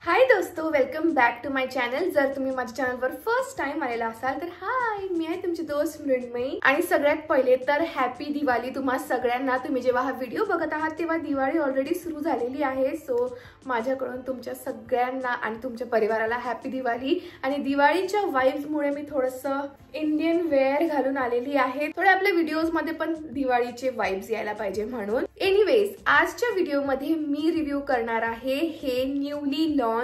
हाय दोस्तों, welcome back to my channel. जर तुम्ही माझ्या चॅनलवर फर्स्ट टाइम आलेला असाल तर हाय, मी आहे तुमची दोस्त मृण्मयी। आणि सगळ्यात पहिले तर हॅपी दिवाळी तुम्हा सगळ्यांना। तुम्ही जेव्हा हा व्हिडिओ बघत आहात तेव्हा दिवाळी ऑलरेडी सुरू झालेली आहे। सो माझ्याकडून तुमच्या सगळ्यांना आणि तुमच्या परिवाराला हॅपी दिवाळी। आणि दिवाळीच्या वाइब्समुळे मी थोडंसं इंडियन वेअर घालून आलेली आहे। थोडे आपल्या व्हिडिओज मध्ये पण दिवाळीचे वाइब्स यायला पाहिजे म्हणून। एनिवेज, आजच्या व्हिडिओमध्ये मी रिव्ह्यू करणार आहे हे न्यूली लॉन्च्ड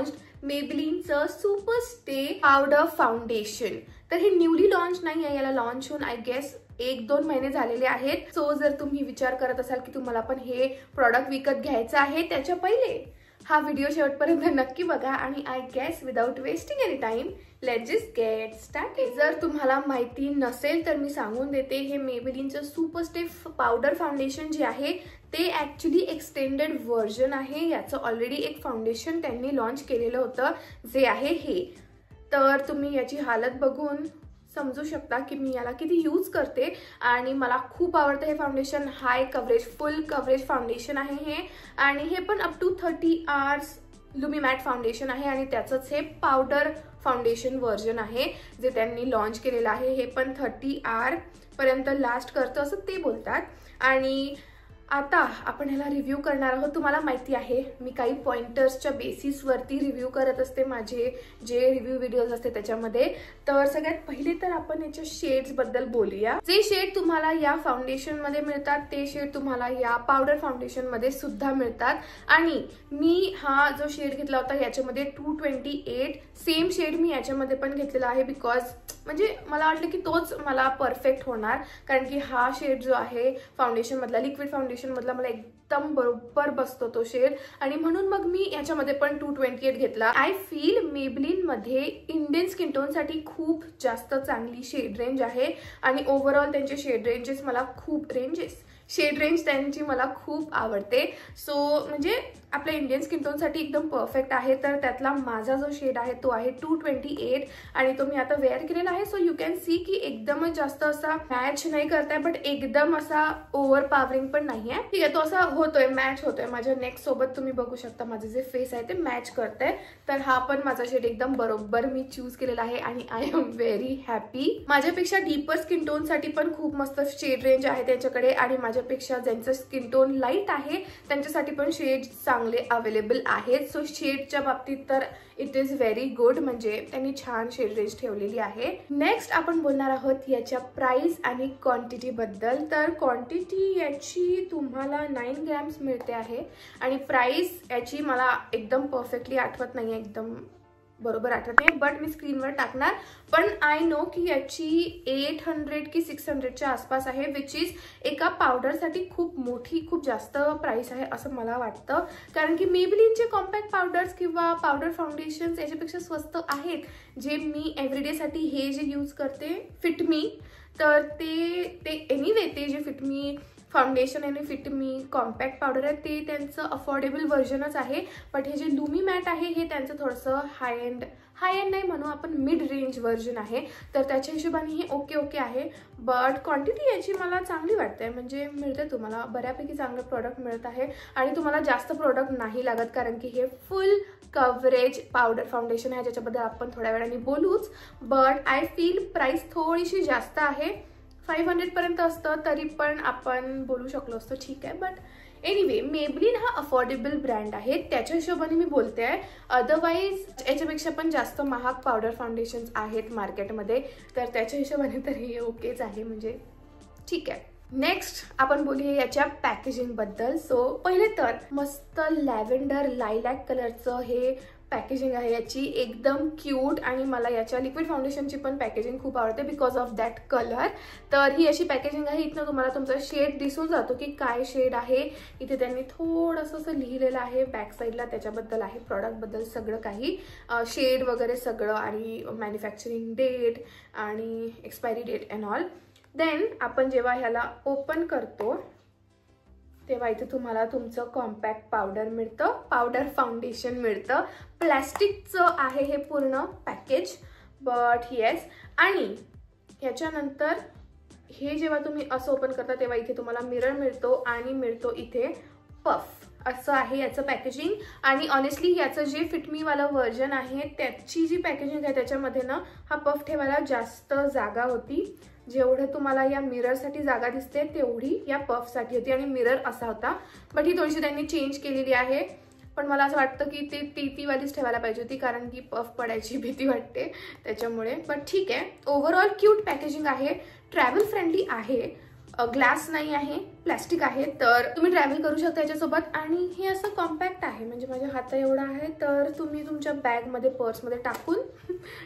मेबेलिनचं सुपर स्टे पावडर फाउंडेशन। तर हे न्यूली लॉन्च नाही आहे, याला लॉन्च होऊन आय गेस 1-2 महिने झालेले आहेत। सो जर तुम्ही विचार करत असाल की तुम्हाला पण हे प्रॉडक्ट विकत घ्यायचं आहे, त्याच्या पहिले हा व्हिडिओ शेवटपर्यंत नक्की बघा। आणि I guess without wasting any time let's just get started. जर तुम्हाला माहिती नसेल तर मी सांगून देते, हे मेबेलिनचं सुपर स्टे पावडर फाउंडेशन जे आहे ते ऍक्च्युली एक्सटेंडेड व्हर्जन आहे। याचं ऑलरेडी एक फाउंडेशन त्यांनी लॉन्च केलेलं होतं जे आहे हे। तर तुम्ही याची हालत बघून समजू शकता की मी याला किती यूज करते आणि मला खूप आवडतं हे foundation. High coverage, full coverage foundation आहे हे। आणि हे पण up to 30 hours lumi matte foundation आहे आणि त्याचंच हे पावडर फाउंडेशन व्हर्जन आहे जे त्यांनी लॉन्च केलेलं आहे। हे पण 30 आवर पर्यंत लास्ट करतं असं ते बोलतात। आणि आता आपण ह्याला रिव्ह्यू करणार आहोत। तुम्हाला माहिती आहे मी काही पॉइंटर्सच्या बेसिसवरती रिव्ह्यू करत असते माझे जे रिव्ह्यू व्हिडिओज असते त्याच्यामध्ये। तर सगळ्यात पहिले तर आपण याच्या शेड्स बद्दल बोलूया। जे शेड तुम्हाला या फाउंडेशन मध्ये मिळतात ते शेड तुम्हाला या पावडर फाउंडेशन मध्ये सुद्धा मिळतात। आणि मी हा जो शेड घेतला होता याच्यामध्ये 228 सेम शेड मी याच्यामध्ये पण घेतलेला आहे। बिकॉज म्हणजे मला वाटलं की तोच मला परफेक्ट होणार, कारण की हा शेड जो आहे फाउंडेशन मधला, लिक्विड फाउंडेशन मधला, मला एकदम बरोबर बसतो तो शेड। आणि म्हणून मग मी याच्यामध्ये पण 228 घेतला। आय फील मेबेलिन मध्ये इंडियन स्किन टोन साठी खूप जास्त चांगली शेड रेंज आहे। आणि ओव्हरऑल त्यांचे शेड रेंजेस मला शेड रेंज त्यांची मला खूप आवडते। सो म्हणजे आपल्या इंडियन स्किन टोन साठी एकदम परफेक्ट आहे। तर त्यातला माझा जो शेड आहे तो आहे 228 आणि तो मी आता वेअर केलेला आहे। सो यू कॅन सी की एकदमच जास्त असा मॅच नाही करताय, बट एकदम असा ओव्हर पावरिंग पण नाहीये। ठीक आहे, तो असा होतोय, मॅच होतोय माझ्या नेक सोबत। तुम्ही बघू शकता माझं जे फेस आहे ते मॅच करतंय। तर हा पण माझा शेड एकदम बरोबर मी चूज केलेला आहे आणि आय एम व्हेरी हॅपी। माझ्यापेक्षा डीपर स्किन टोन साठी पण खूप मस्त शेड रेंज आहे त्यांच्याकडे। आणि माझ्यापेक्षा ज्यांचं स्किन टोन लाईट आहे त्यांच्यासाठी पण शेड चांगले अवेलेबल आहेत। सो शेडच्या बाबतीत तर इट इज व्हेरी गुड, म्हणजे त्यांनी छान शेड रेंज ठेवलेली आहे। नेक्स्ट आपण बोलणार आहोत याच्या प्राइस आणि क्वांटिटी बद्दल। तर क्वांटिटी याची तुम्हाला 9 ग्रॅम्स मिळते आहे आणि प्राइस याची मला एकदम परफेक्टली आठवत नाहीये, एकदम बरोबर आठवत नाही, बट मी स्क्रीनवर टाकणार। पण आय नो की याची 800 की 600च्या आसपास आहे, विच इज एका पावडरसाठी खूप मोठी, खूप जास्त प्राइस आहे असं मला वाटतं। कारण की मेबेलिनचे कॉम्पॅक्ट पावडर्स किंवा पावडर फाउंडेशन्स याच्यापेक्षा स्वस्त आहेत। जे मी एव्हरीडे साठी हे जे यूज करते फिट मी, तर ते एनिवे ते जे फिट मी फाउंडेशन आणि फिट मी कॉम्पॅक्ट पावडर आहे ते त्यांचं अफोर्डेबल व्हर्जनच आहे। बट हे जे लुमी मॅट आहे हे त्यांचं थोडंसं हाय एंड नाही म्हणू आपण, मिड रेंज व्हर्जन आहे। तर त्याच्या हिशोबाने हे ओके आहे। बट क्वांटिटी याची मला चांगली वाटते, म्हणजे मिळते तुम्हाला बऱ्यापैकी चांगलं प्रोडक्ट मिळत आहे। आणि तुम्हाला जास्त प्रोडक्ट नाही लागत, कारण की हे फुल कव्हरेज पावडर फाउंडेशन आहे ज्याच्याबद्दल आपण थोड्या वेळाने बोलूच। बट आय फील प्राइस थोडीशी जास्त आहे, 500 पर्यंत असतं तरी पण आपण बोलू शकलो असतो, ठीक आहे। बट एनिवे, मेबेलिन हा अफोर्डेबल ब्रँड आहे त्याच्या हिशोबाने मी बोलते आहे। अदरवाईज याच्यापेक्षा पण जास्त महाग पावडर फाउंडेशन्स आहेत मार्केटमध्ये, तर त्याच्या हिशोबाने तर हे ओकेच आहे, म्हणजे ठीक आहे। नेक्स्ट आपण बोलूया याच्या पॅकेजिंग बद्दल। सो पहिले तर मस्त लॅव्हेंडर लायलॅक कलरचं हे पॅकेजिंग आहे याची, एकदम क्यूट। आणि मला याच्या लिक्विड फाउंडेशनची पण पॅकेजिंग खूप आवडते बिकॉज ऑफ दॅट कलर। तर ही अशी पॅकेजिंग आहे, इथनं तुम्हाला तुमचा शेड दिसून जातो की काय शेड आहे। इथे त्यांनी थोडंसं असं लिहिलेलं आहे बॅक साईडला, त्याच्याबद्दल आहे, प्रॉडक्टबद्दल सगळं काही, शेड वगैरे सगळं, आणि मॅन्युफॅक्चरिंग डेट आणि expiry date and all. Then आपण जेव्हा ह्याला ओपन करतो तेव्हा इथे तुम्हाला तुमचं कॉम्पॅक्ट पावडर मिळतं, पावडर फाउंडेशन मिळतं। प्लॅस्टिकचं आहे हे पूर्ण पॅकेज, बट येस। आणि ह्याच्यानंतर हे जेव्हा तुम्ही असं ओपन करता तेव्हा इथे तुम्हाला मिरर मिळतो आणि मिळतो इथे पफ, असं आहे याचं पॅकेजिंग. आणि ऑनेस्टली याचं जे फिट मी वाला व्हर्जन आहे त्याची जी पॅकेजिंग आहे त्याच्यामध्ये ना हा पफ ठेवायला जास्त जागा होती. जेवढं तुम्हाला या मिररसाठी जागा दिसते तेवढी या पफसाठी होती आणि मिरर असा होता. बट ही थोडीशी त्यांनी चेंज केलेली आहे. पण मला असं वाटतं की ती वालीच ठेवायला पाहिजे होती कारण की पफ पडायची भीती वाटते त्याच्यामुळे. बट ठीक आहे, ओव्हरऑल क्यूट पॅकेजिंग आहे, ट्रॅव्हल फ्रेंडली आहे, ग्लास नाही आहे, प्लॅस्टिक आहे, तर तुम्ही ट्रॅव्हल करू शकता याच्यासोबत. आणि हे असं कॉम्पॅक्ट आहे, म्हणजे माझ्या हाता एवढा आहे, तर तुम्ही तुमच्या बॅगमध्ये पर्समध्ये टाकून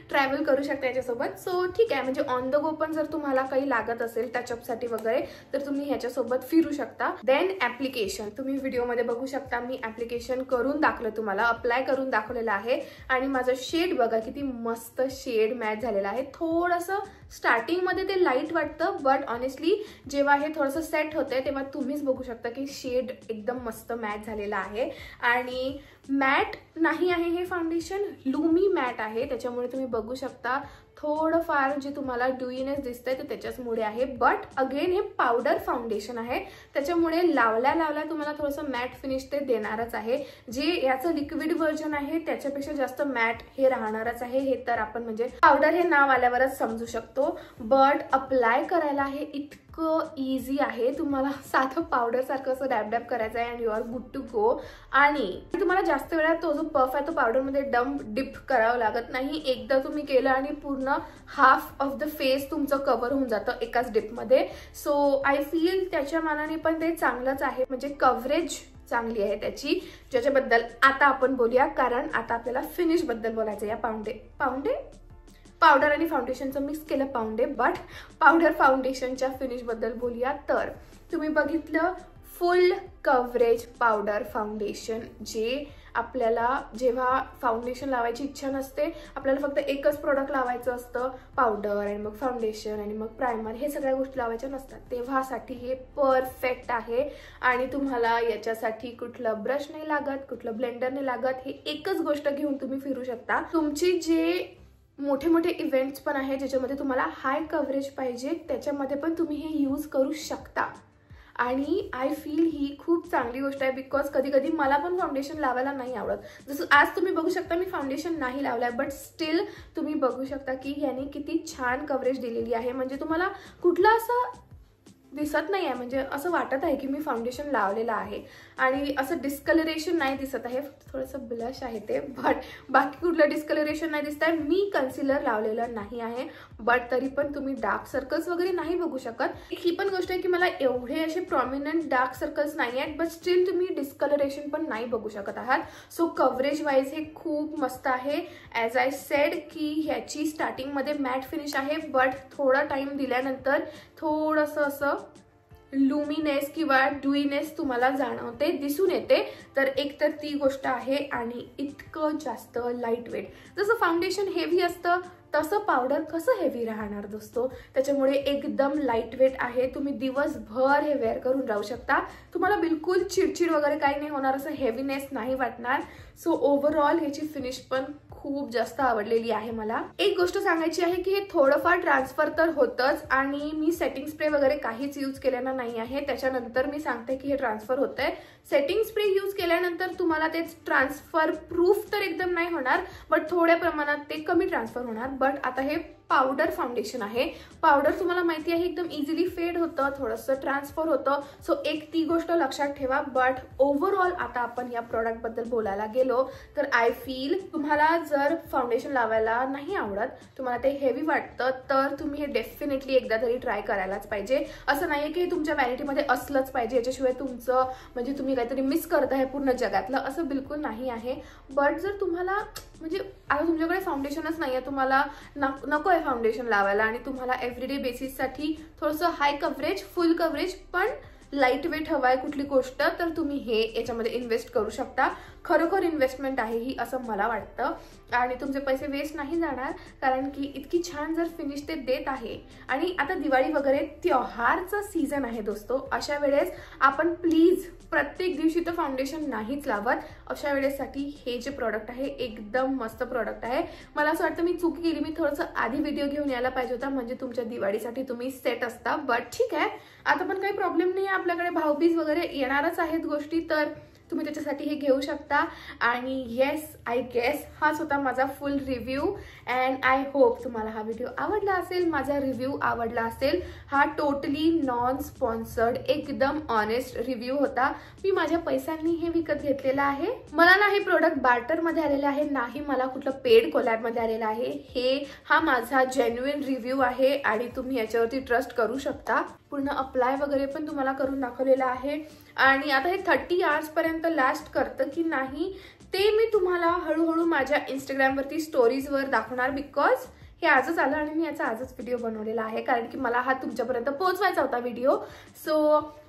ट्रॅव्हल करू शकता याच्यासोबत. सो ठीक आहे, म्हणजे ऑन द गो पण जर तुम्हाला काही लागत असेल टचअपसाठी वगैरे तर तुम्ही ह्याच्यासोबत फिरू शकता. देन ऍप्लिकेशन तुम्ही व्हिडिओमध्ये बघू शकता, मी ऍप्लिकेशन करून दाखवलं, तुम्हाला अप्लाय करून दाखवलेलं आहे. आणि माझं शेड बघा किती मस्त शेड मॅच झालेलं आहे. थोडंसं स्टार्टिंगमध्ये ते लाईट वाटतं, बट ऑनेस्टली जेव्हा हे थोडंसं सेट होतंय तेव्हा तुम्हीच बघू शकता की शेड एकदम मस्त मॅच झालेला आहे. आणि मॅट नाही आहे हे फाउंडेशन, लुमी मॅट आहे, त्याच्यामुळे तुम्ही बघू शकता थोडंफार जे तुम्हाला ड्यूईनेस दिसतंय ते त्याच्याचमुळे आहे. बट अगेन हे पावडर फाउंडेशन आहे, त्याच्यामुळे लावल्या तुम्हाला थोडंसं मॅट फिनिश ते देणारच आहे. जे याचं लिक्विड व्हर्जन आहे त्याच्यापेक्षा जास्त मॅट हे राहणारच आहे. हे तर आपण म्हणजे पावडर हे नाव आल्यावरच समजू शकतो. बट अप्लाय करायला हे इतकं इझी आहे, तुम्हाला साधं पावडर सारखं असं डॅब करायचं आहे and you are good to go. आणि तुम्हाला जास्त वेळा तो जो पफ आहे तो पावडरमध्ये डिप करावं लागत नाही. एकदा तुम्ही केलं आणि पूर्ण हाफ ऑफ द फेस तुमचं कव्हर होऊन जातं एकाच डिपमध्ये. सो आय फील त्याच्या मानाने पण ते चांगलंच आहे, म्हणजे कव्हरेज चांगली आहे त्याची, ज्याच्याबद्दल आता आपण बोलूया. कारण आता आपल्याला फिनिश बद्दल बोलायचं. या पावडर आणि फाउंडेशनचं मिक्स केलं बट पावडर फाउंडेशनच्या फिनिश बद्दल बोलूया. तर तुम्ही बघितलं फुल कव्हरेज पावडर फाउंडेशन, जे आपल्याला जेव्हा फाउंडेशन लावायची इच्छा नसते, आपल्याला फक्त एकच प्रोडक्ट लावायचं असतं, पावडर आणि मग फाउंडेशन आणि मग प्रायमर, हे सगळ्या गोष्टी लावायच्या नसतात, तेव्हासाठी हे परफेक्ट आहे. आणि तुम्हाला याच्यासाठी कुठलं ब्रश नाही लागत, कुठलं ब्लेंडर नाही लागत, हे एकच गोष्ट घेऊन तुम्ही फिरू शकता. तुमची जे मोठे मोठे इव्हेंट्स पण आहे ज्याच्यामध्ये तुम्हाला हाय कव्हरेज पाहिजे, त्याच्यामध्ये पण तुम्ही हे यूज करू शकता. आणि आय फील ही खूप चांगली गोष्ट आहे, बिकॉज कधी कधी मला पण फाउंडेशन लावायला नाही आवडत. जसं आज तुम्ही बघू शकता मी फाउंडेशन नाही लावलंय, बट स्टील तुम्ही बघू शकता की याने किती छान कव्हरेज दिलेली आहे. म्हणजे तुम्हाला कुठलं असं दिसत नाही आहे, म्हणजे असं वाटत आहे की मी फाउंडेशन लावलेलं आहे. आणि असं डिस्कलरेशन नाही दिसत आहे, थोडंसं ब्लश आहे ते, बट बाकी कुठलं डिस्कलरेशन नाही दिसत आहे. मी कन्सिलर लावलेलं नाही आहे, बट तरी पण तुम्ही डार्क सर्कल्स वगैरे नाही बघू शकत. ही पण गोष्ट आहे की मला एवढे असे प्रॉमिनंट डार्क सर्कल्स नाही आहेत, बट स्टील तुम्ही डिस्कलरेशन पण नाही बघू शकत आहात. सो कव्हरेज वाईज हे खूप मस्त आहे. ॲज आय सेड की ह्याची स्टार्टिंगमध्ये मॅट फिनिश आहे, बट थोडा टाइम दिल्यानंतर थोडंसं असं लुमिनेस किंवा ड्यूईनेस तुम्हाला जाणवते, दिसून येते. तर एक तर ती गोष्ट आहे. आणि इतकं जास्त लाईट वेट, जसं फाउंडेशन हेवी असतं तसं पावडर कसं हेवी राहणार दोस्तो, त्याच्यामुळे एकदम लाईट वेट आहे. तुम्ही दिवसभर हे वेअर करून राहू शकता, तुम्हाला बिलकुल चिडचिड वगैरे काही नाही होणार, असं हेवीनेस नाही वाटणार. सो ओव्हरऑल ह्याची फिनिश पण खूप जास्त आवडलेली आहे मला. एक गोष्ट सांगायची आहे की हे थोडंफार ट्रान्सफर तर होतंच, आणि मी सेटिंग स्प्रे वगैरे काहीच यूज केलेला नाही आहे, त्याच्यानंतर मी सांगते की हे ट्रान्सफर होतंय. सेटिंग स्प्रे यूज केल्यानंतर तुम्हाला ते ट्रान्सफर प्रूफ तर एकदम नाही होणार, बट थोड्या प्रमाणात ते कमी ट्रान्सफर होणार. बट आता हे पावडर फाउंडेशन आहे, पावडर तुम्हाला माहिती आहे एकदम इझिली फेड होतं, थोडंसं ट्रान्सफर होतं. सो एक ती गोष्ट लक्षात ठेवा. बट ओव्हरऑल आता आपण या प्रोडक्ट बद्दल बोलायला गेलो तर आय फील तुम्हाला जर फाउंडेशन लावायला नाही आवडत, तुम्हाला ते हेवी वाटतं, तर तुम्ही हे डेफिनेटली एकदा तरी ट्राय करायलाच पाहिजे. असं नाहीये की तुमच्या व्हॅनिटीमध्ये असलंच पाहिजे, याच्याशिवाय तुमचं म्हणजे तुम्ही काहीतरी मिस करताय पूर्ण जगातलं, असं बिलकुल नाही आहे. बट जर तुम्हाला म्हणजे आता तुमच्याकडे फाउंडेशनच नाही आहे, तुम्हाला नको आहे फाउंडेशन लावायला, आणि तुम्हाला एव्हरीडे बेसिससाठी थोडंसं हाय कव्हरेज, फुल कव्हरेज पण लाईट वेट हवाय कुठली गोष्ट, तर तुम्ही हे याच्यामध्ये इन्व्हेस्ट करू शकता. खरोखर इन्व्हेस्टमेंट आहे ही, असं मला वाटतं. आणि तुमचे पैसे वेस्ट नाही जाणार, कारण की इतकी छान जर फिनिश ते देत आहे. आणि आता दिवाळी वगैरे त्योहारचा सीझन आहे दोस्तो, अशा वेळेस आपण प्लीज प्रत्येक दिवशी तर फाउंडेशन नाहीच लावत, अशा वेळेसाठी हे जे प्रोडक्ट आहे एकदम मस्त प्रोडक्ट आहे. मला असं वाटतं मी चूक केली, मी थोडंसं आधी व्हिडिओ घेऊन यायला पाहिजे होता, म्हणजे तुमच्या दिवाळीसाठी तुम्ही सेट असता. बट ठीक आहे, आता पण काही प्रॉब्लेम नाही आहे, आपल्याकडे भाऊबीज वगैरे येणारच आहेत गोष्टी, तर तुम्ही त्याच्यासाठी हे घेऊ शकता. आणि येस, आय गेस हाच होता माझा फुल रिव्ह्यू. अँड आय होप तुम्हाला हा व्हिडिओ आवडला असेल, माझा रिव्ह्यू आवडला असेल. हा टोटली नॉन स्पॉन्सर्ड, एकदम ऑनेस्ट रिव्ह्यू होता. मी माझ्या पैशांनी हे विकत घेतलेलं आहे. मला ना हे प्रोडक्ट बार्टरमध्ये आलेलं आहे, नाही मला कुठलं पेड कोलॅबमध्ये आलेलं आहे. हा माझा जेन्युइन रिव्ह्यू आहे आणि तुम्ही याच्यावरती ट्रस्ट करू शकता. पूर्ण अप्लाय वगैरे पण तुम्हाला करून दाखवलेलं आहे. आणि आता हे 30 आवर्स पर्यंत लास्ट करतं की नाही ते मी तुम्हाला हळूहळू माझ्या इंस्टाग्रामवरती स्टोरीजवर दाखवणार. बिकॉज हे आजच आलं आणि मी याचा आजच व्हिडिओ बनवलेला आहे, कारण की मला हा तुमच्यापर्यंत पोहोचवायचा होता व्हिडिओ. सो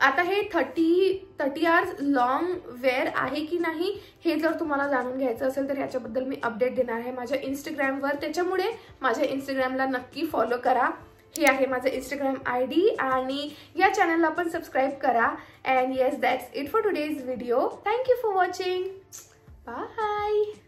आता हे 30 आवर्स लॉंग वेअर आहे की नाही हे जर तुम्हाला जाणून घ्यायचं असेल तर याच्याबद्दल मी अपडेट देणार आहे माझ्या इंस्टाग्रामवर. त्याच्यामुळे माझ्या इंस्टाग्रामला नक्की फॉलो करा. हे आहे माझं इंस्टाग्राम ID आणि या चॅनलला पण सबस्क्राईब करा. And yes, that's it for today's video. Thank you for watching. Bye.